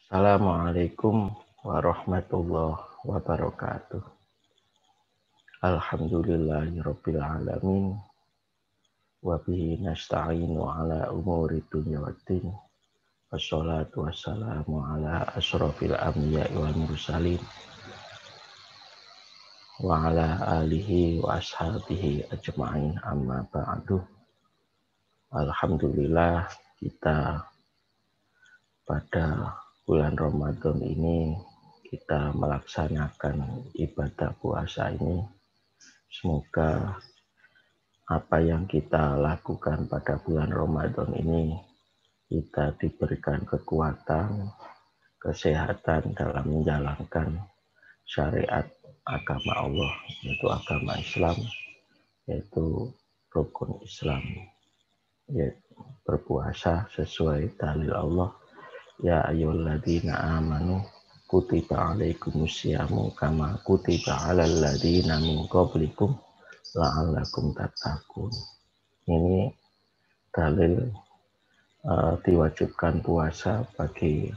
Assalamualaikum warahmatullahi wabarakatuh. Alhamdulillahirabbil alamin wa bihi nasta'inu ala umuri dunya waddin. Wassalatu wassalamu ala asyrafil anbiya'i wal mursalin wa ala alihi wa ashabihi ajma'in amma ba'du. Alhamdulillah kita pada bulan Ramadan ini kita melaksanakan ibadah puasa ini. Semoga apa yang kita lakukan pada bulan Ramadan ini kita diberikan kekuatan, kesehatan dalam menjalankan syariat agama Allah, yaitu agama Islam, yaitu rukun Islam, yaitu berpuasa sesuai dalil Allah. Ya ayyuhalladzina amanu kutiba alaikumusyamu kama kutiba alal ladzina min qablikum la'allakum tattaqun. Ini dalil diwajibkan puasa bagi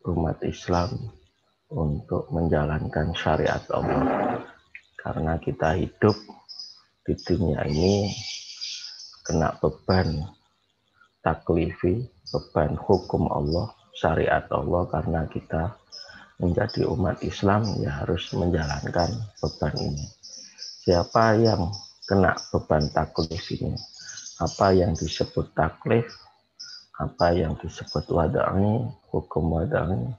umat Islam untuk menjalankan syariat Allah. Karena kita hidup di dunia ini kena beban taklifi, beban hukum Allah, syariat Allah, karena kita menjadi umat Islam ya harus menjalankan beban ini. Siapa yang kena beban taklif ini? Apa yang disebut taklif? Apa yang disebut wada'i, hukum wada'i?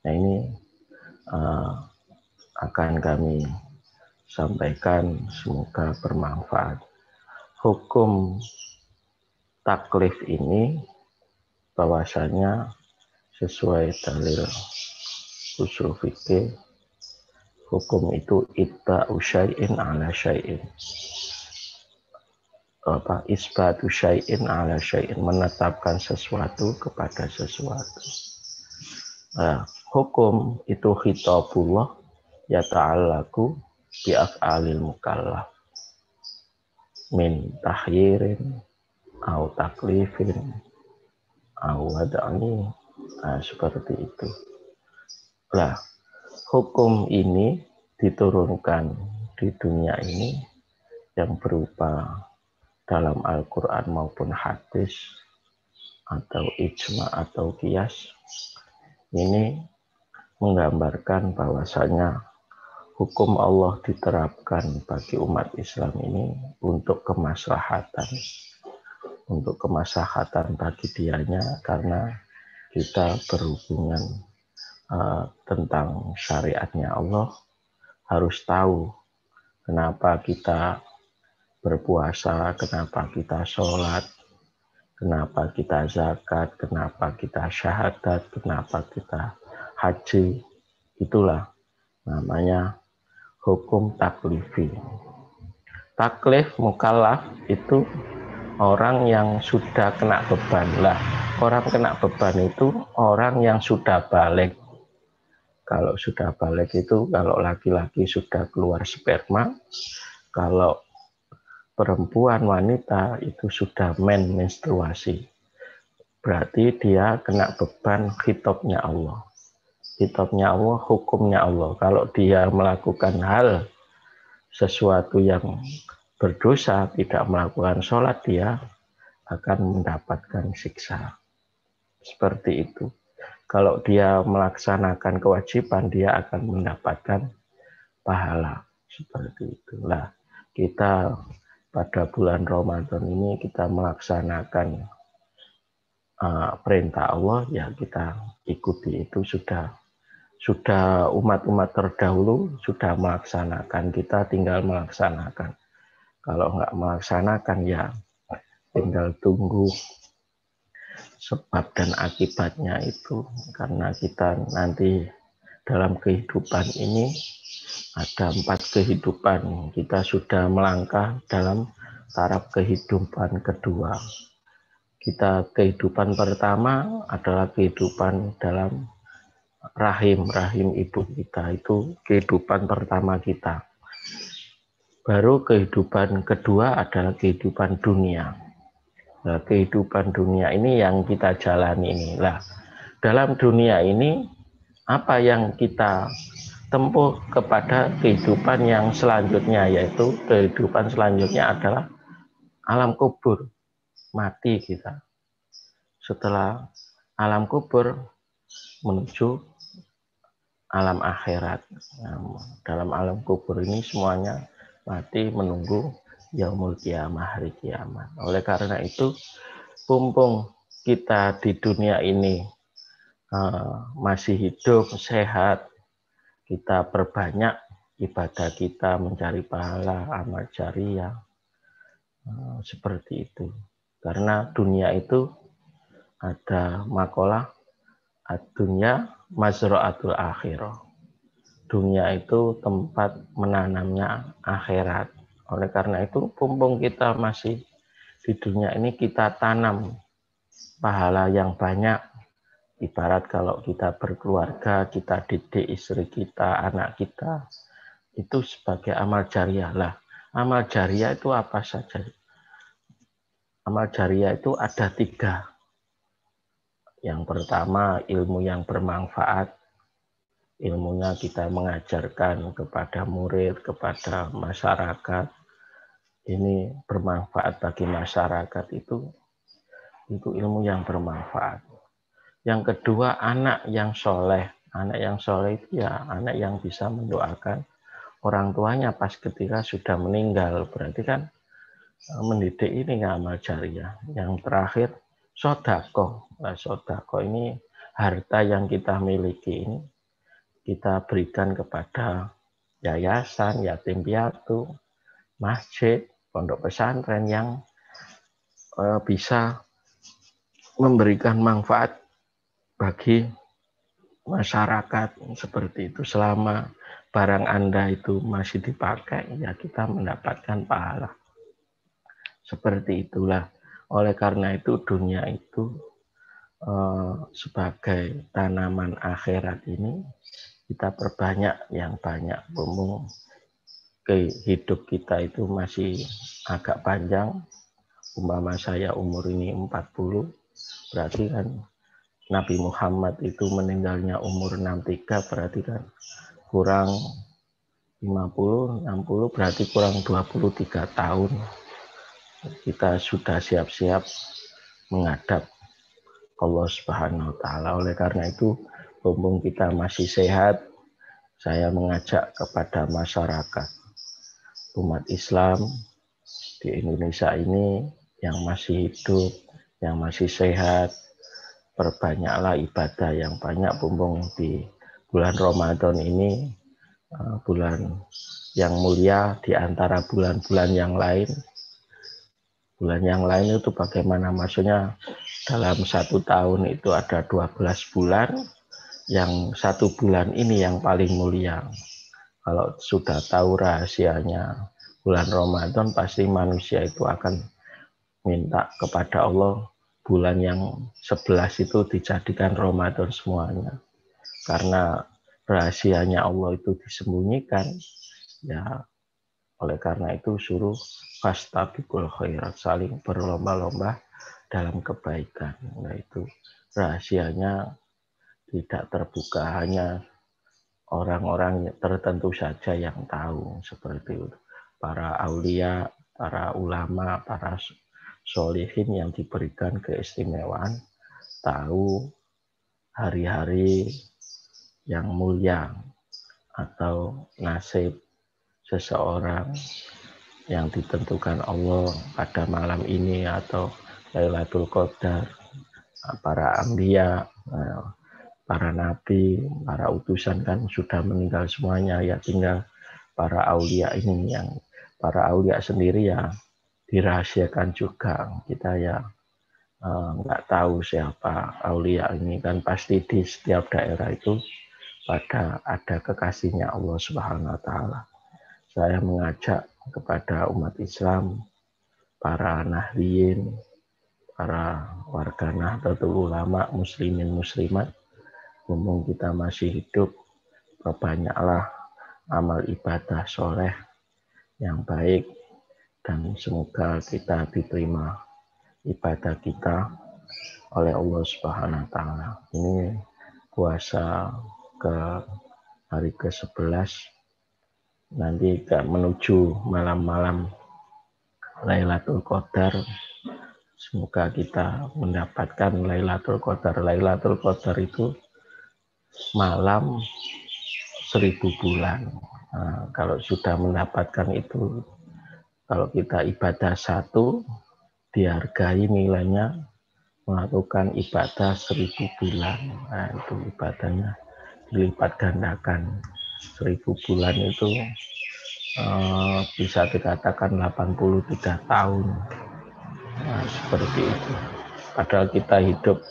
Nah ini akan kami sampaikan, semoga bermanfaat. Hukum taklif ini bahwasanya sesuai dalil usul fikih, hukum itu itba'u syai'in ala syai'in. Isbatu syai'in ala syai'in, menetapkan sesuatu kepada sesuatu. Hukum itu khitabullah yata'allaku bi'af'alil mukallaf min tahyirin au taklifin au wada'ni, seperti itu. Nah, hukum ini diturunkan di dunia ini yang berupa dalam Al-Quran maupun hadis atau ijma atau qiyas. Ini menggambarkan bahwasanya hukum Allah diterapkan bagi umat Islam ini untuk kemaslahatan. Untuk kemaslahatan bagi dianya, karena kita berhubungan tentang syariatnya Allah, harus tahu kenapa kita berpuasa, kenapa kita sholat, kenapa kita zakat, kenapa kita syahadat, kenapa kita haji. Itulah namanya hukum taklifi. Taklif mukallaf itu orang yang sudah kena beban. Lah, orang kena beban itu orang yang sudah balik. Kalau sudah balik itu, kalau laki-laki sudah keluar sperma, kalau perempuan wanita itu sudah menstruasi. Berarti dia kena beban khitabnya Allah. Khitabnya Allah, hukumnya Allah. Kalau dia melakukan hal sesuatu yang berdosa, tidak melakukan sholat, dia akan mendapatkan siksa. Seperti itu. Kalau dia melaksanakan kewajiban, dia akan mendapatkan pahala. Seperti itulah kita pada bulan Ramadan ini kita melaksanakan perintah Allah, ya kita ikuti. Itu sudah umat-umat terdahulu sudah melaksanakan, kita tinggal melaksanakan. Kalau nggak melaksanakan ya tinggal tunggu sebab dan akibatnya itu. Karena kita nanti dalam kehidupan ini ada 4 kehidupan. Kita sudah melangkah dalam taraf kehidupan kedua. Kehidupan pertama adalah kehidupan dalam rahim ibu kita. Itu kehidupan pertama kita. Baru kehidupan kedua adalah kehidupan dunia. Nah, kehidupan dunia ini yang kita jalani inilah. dalam dunia ini apa yang kita tempuh kepada kehidupan yang selanjutnya, yaitu kehidupan selanjutnya adalah alam kubur, mati kita. Setelah alam kubur menuju alam akhirat. Nah, dalam alam kubur ini semuanya mati menunggu yaumul kiamah, hari kiamat. Oleh karena itu, mumpung kita di dunia ini masih hidup, sehat, kita perbanyak ibadah kita, mencari pahala, amal jariah, seperti itu. Karena dunia itu ada makalah dunia mazra'atul akhirah. Dunia itu tempat menanamnya akhirat. Oleh karena itu, mumpung kita masih di dunia ini, kita tanam pahala yang banyak. Ibarat kalau kita berkeluarga, kita didik istri kita, anak kita, itu sebagai amal jariah lah. Amal jariah itu apa saja? Amal jariah itu ada 3. Yang pertama, ilmu yang bermanfaat. Ilmunya kita mengajarkan kepada murid, kepada masyarakat. Ini bermanfaat bagi masyarakat, itu ilmu yang bermanfaat. Yang kedua, anak yang soleh. Anak yang soleh itu ya anak yang bisa mendoakan orang tuanya pas ketika sudah meninggal. Berarti kan mendidik ini amal jariah. Yang terakhir, sodako. Nah, sodako ini harta yang kita miliki ini kita berikan kepada yayasan, yatim piatu, masjid, pondok pesantren yang bisa memberikan manfaat bagi masyarakat, seperti itu. Selama barang Anda itu masih dipakai, ya kita mendapatkan pahala. Seperti itulah. Oleh karena itu, dunia itu sebagai tanaman akhirat ini kita perbanyak yang banyak. Mumpung hidup kita itu masih agak panjang, umpama saya umur ini 40, berarti kan Nabi Muhammad itu meninggalnya umur 63, berarti kan kurang 50, 60, berarti kurang 23 tahun. Kita sudah siap-siap menghadap Allah Subhanahu wa Ta'ala. Oleh karena itu, mumpung kita masih sehat, saya mengajak kepada masyarakat umat Islam di Indonesia ini yang masih hidup, yang masih sehat, perbanyaklah ibadah yang banyak. Mumpung di bulan Ramadan ini bulan yang mulia di antara bulan-bulan yang lain. Bulan yang lain itu bagaimana? Maksudnya dalam 1 tahun itu ada 12 bulan, yang 1 bulan ini yang paling mulia. Kalau sudah tahu rahasianya bulan Ramadan, pasti manusia itu akan minta kepada Allah bulan yang 11 itu dijadikan Ramadan semuanya. Karena rahasianya Allah itu disembunyikan, ya oleh karena itu suruh fastabiqul khairat, saling berlomba-lomba dalam kebaikan. Nah, itu rahasianya tidak terbuka, hanya orang-orang tertentu saja yang tahu, seperti itu. Para aulia, para ulama, para sholihin yang diberikan keistimewaan tahu hari-hari yang mulia atau nasib seseorang yang ditentukan Allah pada malam ini atau Lailatul Qadar. Para anbiya, para nabi, para utusan kan sudah meninggal semuanya, ya tinggal para aulia ini. Yang para aulia sendiri ya dirahasiakan juga, kita ya nggak tahu siapa aulia ini. Kan pasti di setiap daerah itu pada ada kekasihnya Allah Subhanahu wa Ta'ala. Saya mengajak kepada umat Islam, para nahliyin, para warga Nahdlatul Ulama, muslimin muslimat, mumpung kita masih hidup, perbanyaklah amal ibadah soleh yang baik, dan semoga kita diterima ibadah kita oleh Allah Subhanahu wa taala. Ini puasa ke hari ke-11, nanti menuju malam-malam Lailatul Qadar. Semoga kita mendapatkan Lailatul Qadar. Lailatul Qadar itu malam 1000 bulan. Nah, kalau sudah mendapatkan itu, kalau kita ibadah satu, dihargai nilainya melakukan ibadah 1000 bulan. Nah, itu ibadahnya dilipat gandakan. 1000 bulan itu bisa dikatakan 83 tahun. Nah, seperti itu. Padahal kita hidup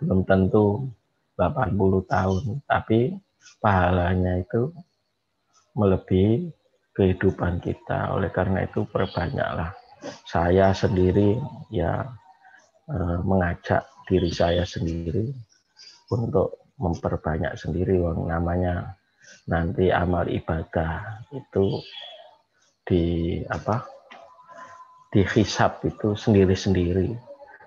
belum tentu 80 tahun, tapi pahalanya itu melebihi kehidupan kita. Oleh karena itu perbanyaklah. Saya sendiri ya mengajak diri saya sendiri untuk memperbanyak sendiri. Namanya nanti amal ibadah itu dihisab itu sendiri-sendiri.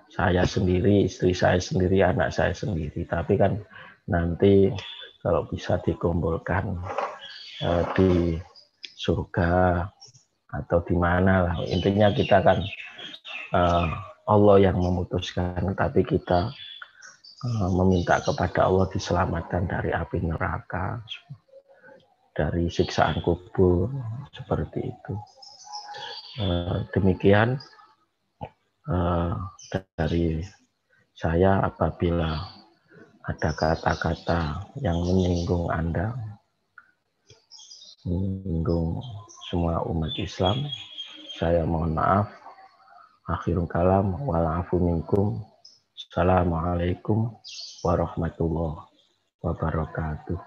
Saya sendiri, istri saya sendiri, anak saya sendiri. Tapi kan nanti kalau bisa dikumpulkan di surga atau di mana lah, intinya kita kan Allah yang memutuskan, tapi kita meminta kepada Allah diselamatkan dari api neraka, dari siksaan kubur, seperti itu. Demikian dari saya. Apabila ada kata-kata yang menyinggung Anda, menyinggung semua umat Islam, saya mohon maaf. Akhirul kalam, wa'alafu minkum. Assalamualaikum warahmatullahi wabarakatuh.